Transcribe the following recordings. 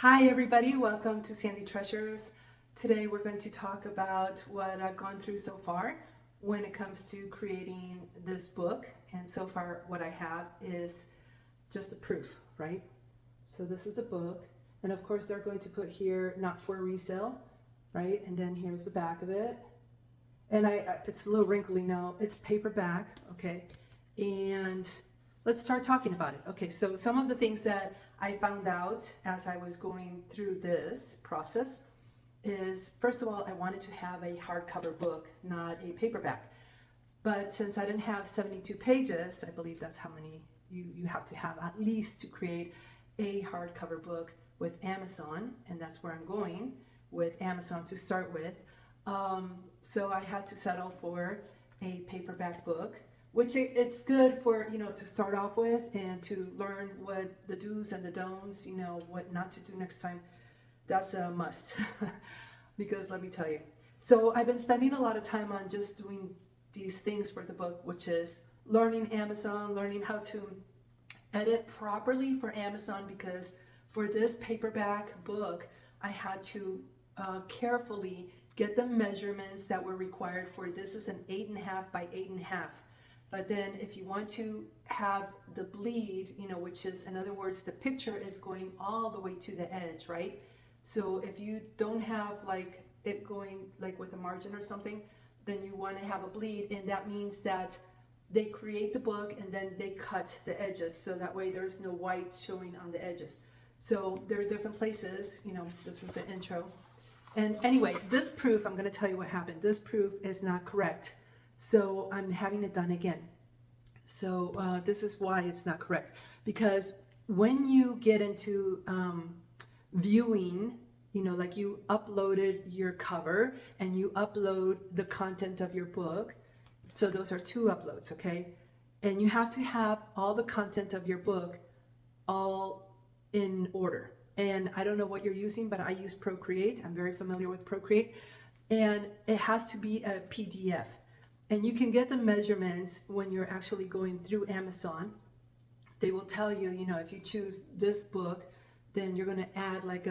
Hi everybody, welcome to Sandy Treasures. Today we're going to talk about what I've gone through so far when it comes to creating this book. And so far what I have is just a proof, right? So this is the book, and of course they're going to put here not for resale, right? And then here's the back of it. And it's a little wrinkly now. It's paperback, okay? And let's start talking about it. Okay, so some of the things that I found out as I was going through this process is, first of all, I wanted to have a hardcover book, not a paperback. But since I didn't have 72 pages, I believe that's how many you have to have at least to create a hardcover book with Amazon, and that's where I'm going with Amazon to start with. So I had to settle for a paperback book, which it's good for, to start off with and to learn what the do's and the don'ts, what not to do next time. That's a must because let me tell you. So I've been spending a lot of time on just doing these things for the book, which is learning Amazon, learning how to edit properly for Amazon, because for this paperback book, I had to carefully get the measurements that were required for this is an 8.5 by 8.5. But then if you want to have the bleed, which is, in other words, the picture is going all the way to the edge, right? So if you don't have like it going like with a margin or something, then you want to have a bleed, and that means that they create the book and then they cut the edges, so that way there's no white showing on the edges. So there are different places, this is the intro. And anyway, this proof, I'm going to tell you what happened. This proof is not correct. So I'm having it done again. So this is why it's not correct. Because when you get into viewing, like you uploaded your cover and you upload the content of your book. So those are two uploads, okay? And you have to have all the content of your book all in order. And I don't know what you're using, but I use Procreate. I'm very familiar with Procreate. And it has to be a PDF. And you can get the measurements when you're actually going through Amazon. They will tell you, if you choose this book, then you're going to add like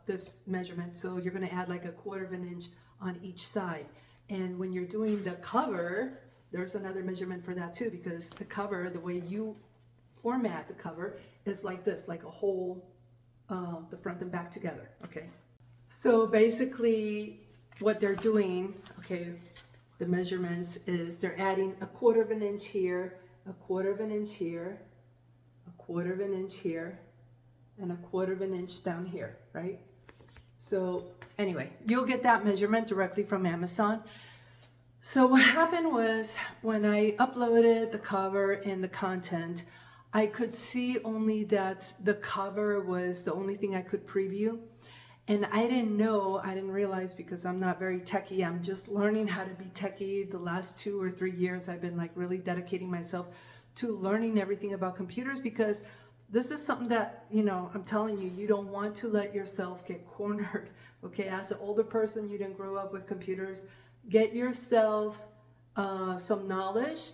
this measurement. So you're going to add like 1/4 of an inch on each side. And when you're doing the cover, there's another measurement for that too, because the cover, the way you format the cover is like this, like a whole, the front and back together, okay? So basically what they're doing, okay, the measurements is they're adding 1/4 of an inch here, 1/4 of an inch here, 1/4 of an inch here, and 1/4 of an inch down here, right? So anyway, you'll get that measurement directly from Amazon. So what happened was when I uploaded the cover and the content, I could see only that the cover was the only thing I could preview. And I didn't realize, because I'm not very techie. I'm just learning how to be techie. The last 2 or 3 years, I've been like really dedicating myself to learning everything about computers, because this is something that, I'm telling you, you don't want to let yourself get cornered. Okay, as an older person, you didn't grow up with computers. Get yourself some knowledge,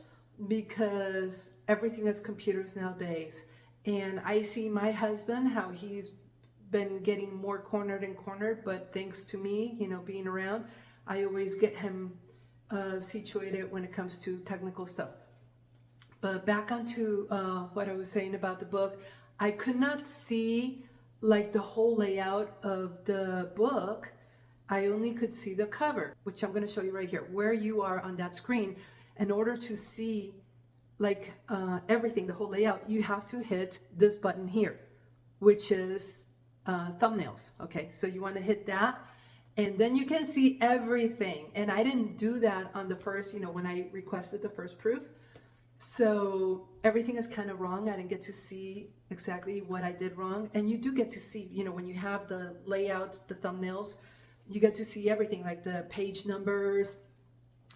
because everything is computers nowadays. And I see my husband, how he's been getting more cornered and cornered, but thanks to me, being around, I always get him situated when it comes to technical stuff. But back onto what I was saying about the book, I could not see like the whole layout of the book. I only could see the cover, which I'm going to show you right here, where you are on that screen. In order to see like everything, the whole layout, you have to hit this button here, which is thumbnails. Okay, so you want to hit that, and then you can see everything. And I didn't do that on the first, when I requested the first proof. So everything is kind of wrong. I didn't get to see exactly what I did wrong. And you do get to see, when you have the layout, the thumbnails, you get to see everything, like the page numbers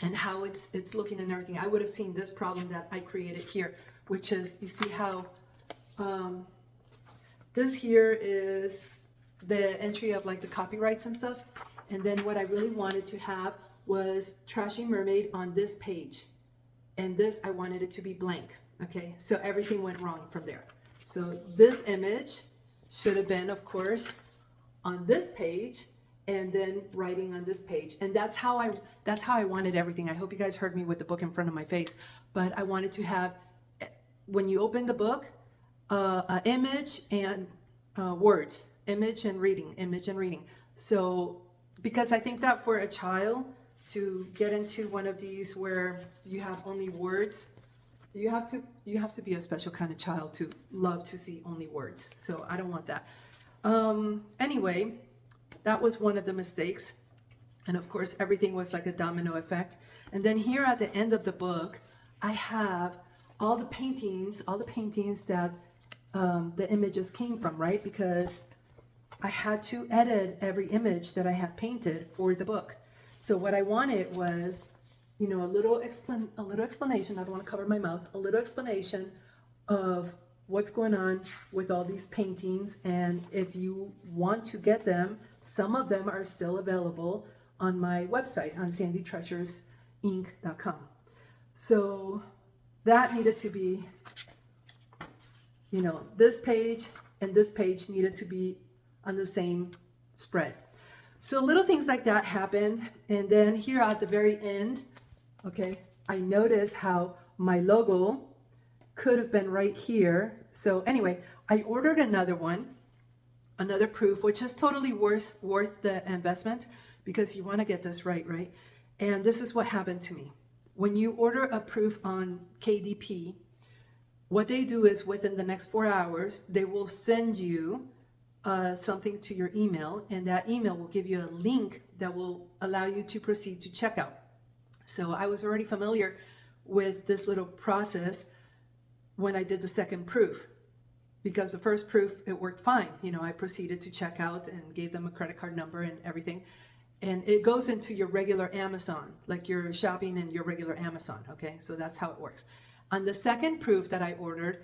and how it's looking and everything. I would have seen this problem that I created here, which is, you see how this here is the entry of like the copyrights and stuff. And then what I really wanted to have was Trashy Mermaid on this page. And this, I wanted it to be blank. Okay, so everything went wrong from there. So this image should have been, of course, on this page and then writing on this page. And that's how I wanted everything. I hope you guys heard me with the book in front of my face, but I wanted to have, when you open the book, an image and words, image and reading. So, because I think that for a child to get into one of these where you have only words, you have to be a special kind of child to love to see only words. So I don't want that. Anyway, that was one of the mistakes. And of course, everything was like a domino effect. And then here at the end of the book, I have all the paintings that the images came from, right? Because I had to edit every image that I had painted for the book. So what I wanted was, you know, a little explanation. I don't want to cover my mouth. A little explanation of what's going on with all these paintings. And if you want to get them, some of them are still available on my website on sandytreasuresinc.com. So that needed to be, you know, this page and this page needed to be on the same spread. So little things like that happened. And then here at the very end, okay, I noticed how my logo could have been right here. So anyway, I ordered another proof, which is totally worth the investment, because you want to get this right? And this is what happened to me. When you order a proof on KDP, what they do is within the next 4 hours, they will send you something to your email, and that email will give you a link that will allow you to proceed to checkout. So I was already familiar with this little process when I did the second proof, because the first proof, it worked fine. You know, I proceeded to check out and gave them a credit card number and everything. And it goes into your regular Amazon, like you're shopping in your regular Amazon, okay? So that's how it works. On the second proof that I ordered,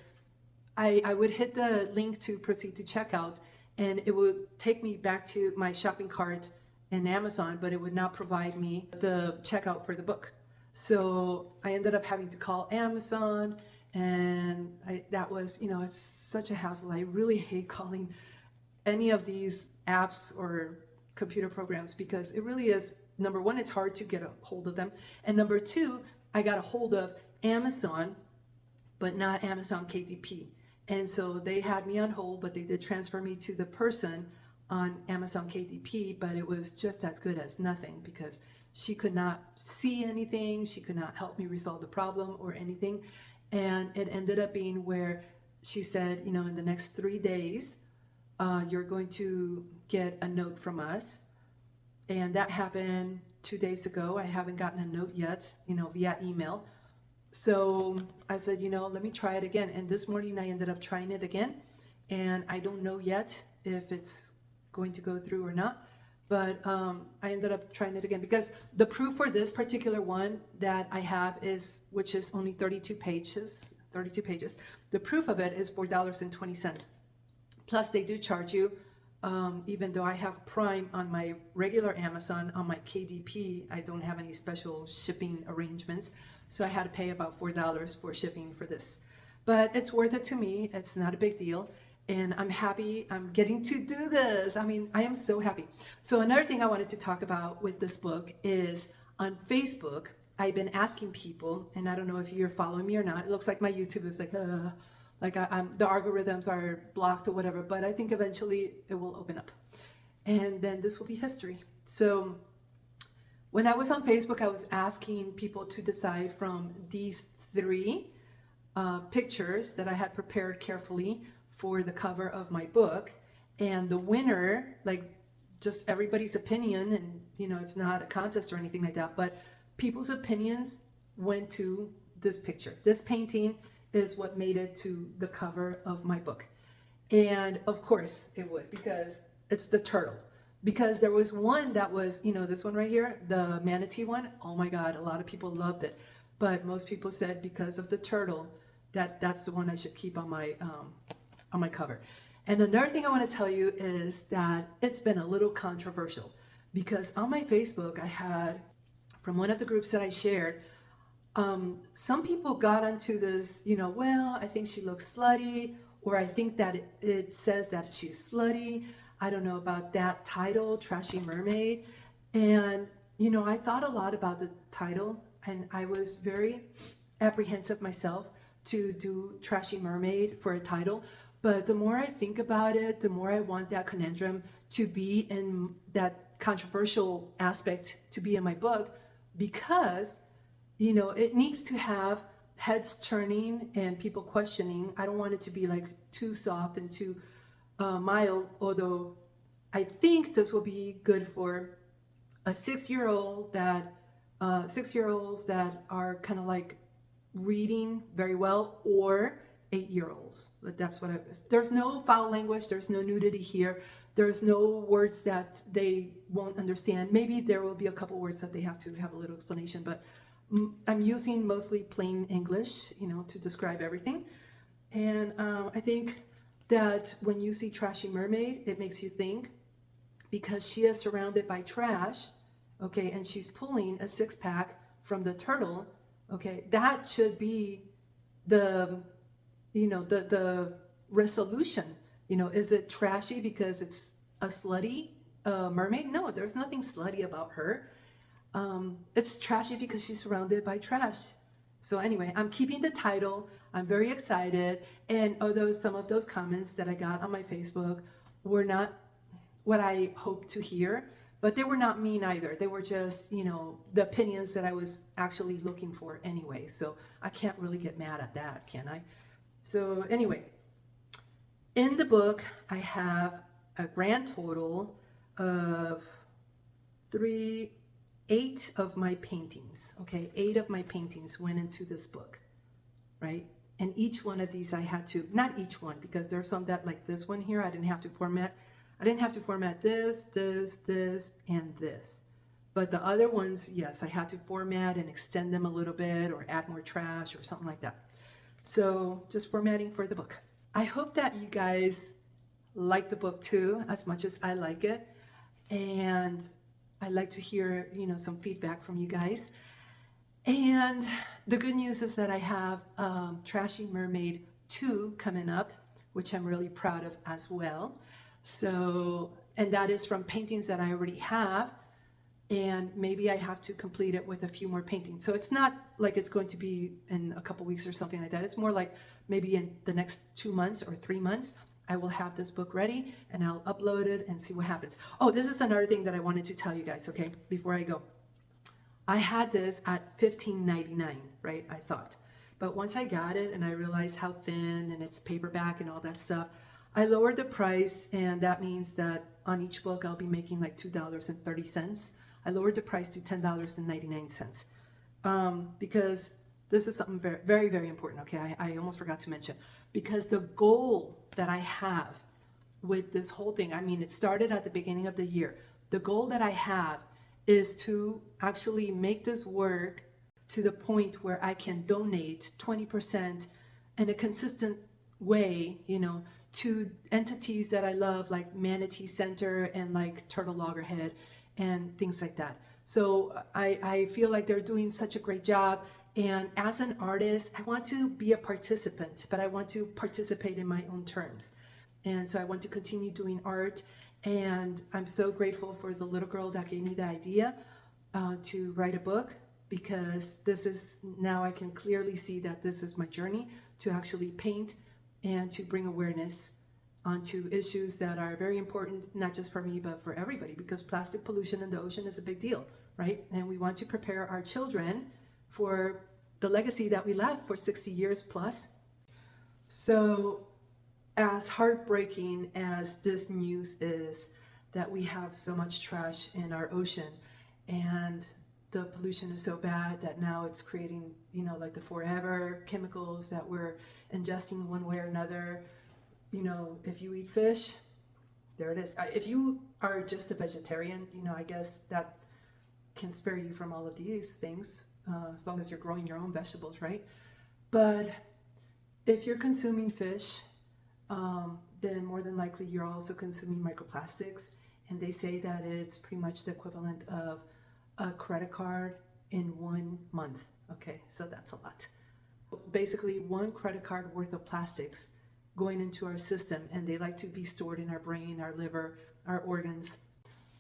I would hit the link to proceed to checkout, and it would take me back to my shopping cart in Amazon, but it would not provide me the checkout for the book. So I ended up having to call Amazon, and that was, you know, it's such a hassle. I really hate calling any of these apps or computer programs, because it really is, number one, it's hard to get a hold of them. And number two, I got a hold of Amazon, but not Amazon KDP. And so they had me on hold, but they did transfer me to the person on Amazon KDP, but it was just as good as nothing, because she could not see anything. She could not help me resolve the problem or anything. And it ended up being where she said, you know, in the next 3 days, you're going to get a note from us. And that happened 2 days ago. I haven't gotten a note yet, you know, via email. So I said, you know, let me try it again. And this morning I ended up trying it again. And I don't know yet if it's going to go through or not. But I ended up trying it again, because the proof for this particular one that I have is, which is only 32 pages. The proof of it is $4.20. Plus they do charge you, even though I have Prime on my regular Amazon, on my KDP, I don't have any special shipping arrangements. So I had to pay about $4 for shipping for this. But it's worth it to me. It's not a big deal. And I'm happy I'm getting to do this. I mean, I am so happy. So another thing I wanted to talk about with this book is on Facebook, I've been asking people, and I don't know if you're following me or not. It looks like my YouTube is like the algorithms are blocked or whatever, but I think eventually it will open up. And then this will be history. So when I was on Facebook, I was asking people to decide from these 3 pictures that I had prepared carefully for the cover of my book. And the winner, like just everybody's opinion, and you know, it's not a contest or anything like that, but people's opinions went to this picture. This painting is what made it to the cover of my book. And of course it would, because it's the turtle. Because there was one that was, you know, this one right here, the manatee one. Oh my God, a lot of people loved it. But most people said because of the turtle, that's the one I should keep on my cover. And another thing I want to tell you is that it's been a little controversial, because on my Facebook, I had, from one of the groups that I shared, some people got onto this, you know, well, I think she looks slutty, or I think that it says that she's slutty. I don't know about that title, Trashy Mermaid. And, you know, I thought a lot about the title, and I was very apprehensive myself to do Trashy Mermaid for a title. But the more I think about it, the more I want that conundrum to be in that controversial aspect to be in my book, because, you know, it needs to have heads turning and people questioning. I don't want it to be like too soft and too mild, although I think this will be good for a 6-year-old that 6-year-olds that are kind of like reading very well, or 8-year-olds. That's what there's no foul language, there's no nudity here, there's no words that they won't understand. Maybe there will be a couple words that they have to have a little explanation, but I'm using mostly plain English, you know, to describe everything. And I think that when you see Trashy Mermaid, it makes you think, because she is surrounded by trash, okay, and she's pulling a 6-pack from the turtle, okay, that should be the, you know, the resolution. You know, is it trashy because it's a slutty mermaid? No, there's nothing slutty about her. It's trashy because she's surrounded by trash. So anyway, I'm keeping the title. I'm very excited. And although some of those comments that I got on my Facebook were not what I hoped to hear, but they were not mean either. They were just, you know, the opinions that I was actually looking for anyway. So I can't really get mad at that, can I? So anyway, in the book, I have a grand total of 8 of my paintings, okay? 8 of my paintings went into this book, right? And each one of these I had to, not each one, because there's some that, like this one here, I didn't have to format. I didn't have to format this, and this. But the other ones, yes, I had to format and extend them a little bit, or add more trash or something like that. So just formatting for the book. I hope that you guys like the book too, as much as I like it. And I'd like to hear, you know, some feedback from you guys. And the good news is that I have Trashy Mermaid 2 coming up, which I'm really proud of as well. So, and that is from paintings that I already have, and maybe I have to complete it with a few more paintings. So it's not like it's going to be in a couple weeks or something like that. It's more like maybe in the next 2 months or 3 months, I will have this book ready and I'll upload it and see what happens. Oh, this is another thing that I wanted to tell you guys, okay, before I go. I had this at $15.99, right, I thought. But once I got it and I realized how thin and it's paperback and all that stuff, I lowered the price, and that means that on each book I'll be making like $2.30. I lowered the price to $10.99 because this is something very, very, very important, okay? I almost forgot to mention, because the goal that I have with this whole thing, I mean, it started at the beginning of the year. The goal that I have is to actually make this work to the point where I can donate 20% in a consistent way, you know, to entities that I love, like Manatee Center and like Turtle Loggerhead and things like that. So I feel like they're doing such a great job. And as an artist, I want to be a participant, but I want to participate in my own terms. And so I want to continue doing art. And I'm so grateful for the little girl that gave me the idea to write a book, because this is, now I can clearly see that this is my journey to actually paint and to bring awareness onto issues that are very important, not just for me, but for everybody, because plastic pollution in the ocean is a big deal, right? And we want to prepare our children for the legacy that we left for 60 years plus. So as heartbreaking as this news is, that we have so much trash in our ocean, and the pollution is so bad that now it's creating, you know, like the forever chemicals that we're ingesting one way or another. You know, if you eat fish, there it is. If you are just a vegetarian, you know, I guess that can spare you from all of these things, as long as you're growing your own vegetables, right? But if you're consuming fish, then more than likely you're also consuming microplastics. And they say that it's pretty much the equivalent of a credit card in 1 month. Okay, so that's a lot. Basically, 1 credit card worth of plastics going into our system, and they like to be stored in our brain, our liver, our organs.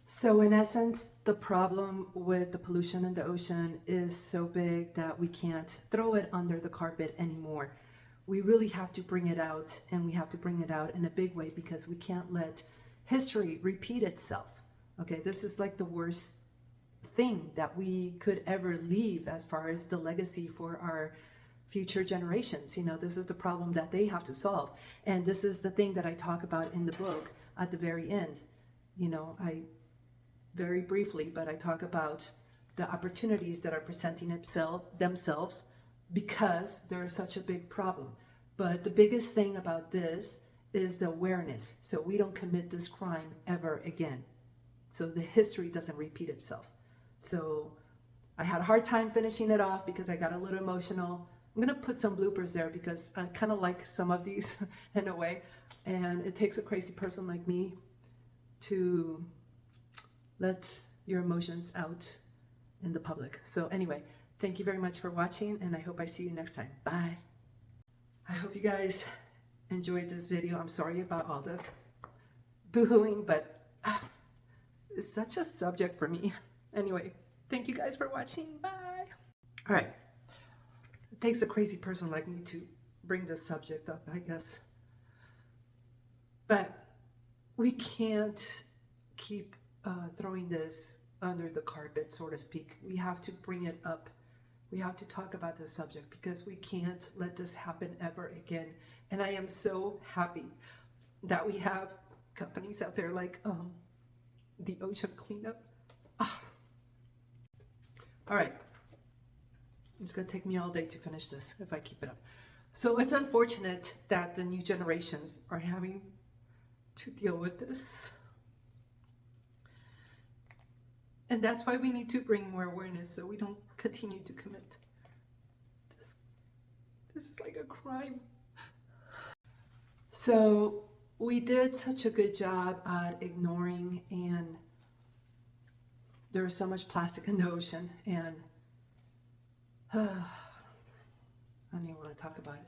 So in essence, the problem with the pollution in the ocean is so big that we can't throw it under the carpet anymore. We really have to bring it out, and we have to bring it out in a big way because we can't let history repeat itself. Okay, this is like the worst thing that we could ever leave as far as the legacy for our future generations. You know, this is the problem that they have to solve. And this is the thing that I talk about in the book at the very end. You know, I very briefly, but I talk about the opportunities that are presenting themselves because there is such a big problem. But the biggest thing about this is the awareness, so we don't commit this crime ever again, so the history doesn't repeat itself. So I had a hard time finishing it off because I got a little emotional. I'm gonna put some bloopers there because I kind of like some of these in a way, and it takes a crazy person like me to let your emotions out in the public. So anyway, thank you very much for watching, and I hope I see you next time. Bye. I hope you guys enjoyed this video. I'm sorry about all the boohooing, but it's such a subject for me. Anyway, thank you guys for watching. Bye. All right. It takes a crazy person like me to bring this subject up, I guess. But we can't keep throwing this under the carpet, so to speak. We have to bring it up. We have to talk about this subject because we can't let this happen ever again. And I am so happy that we have companies out there like the Ocean Cleanup. Ah. All right. It's going to take me all day to finish this if I keep it up. So it's unfortunate that the new generations are having to deal with this. And that's why we need to bring more awareness so we don't continue to commit this. This is like a crime. So we did such a good job at ignoring, and there is so much plastic in the ocean, and I don't even want to talk about it.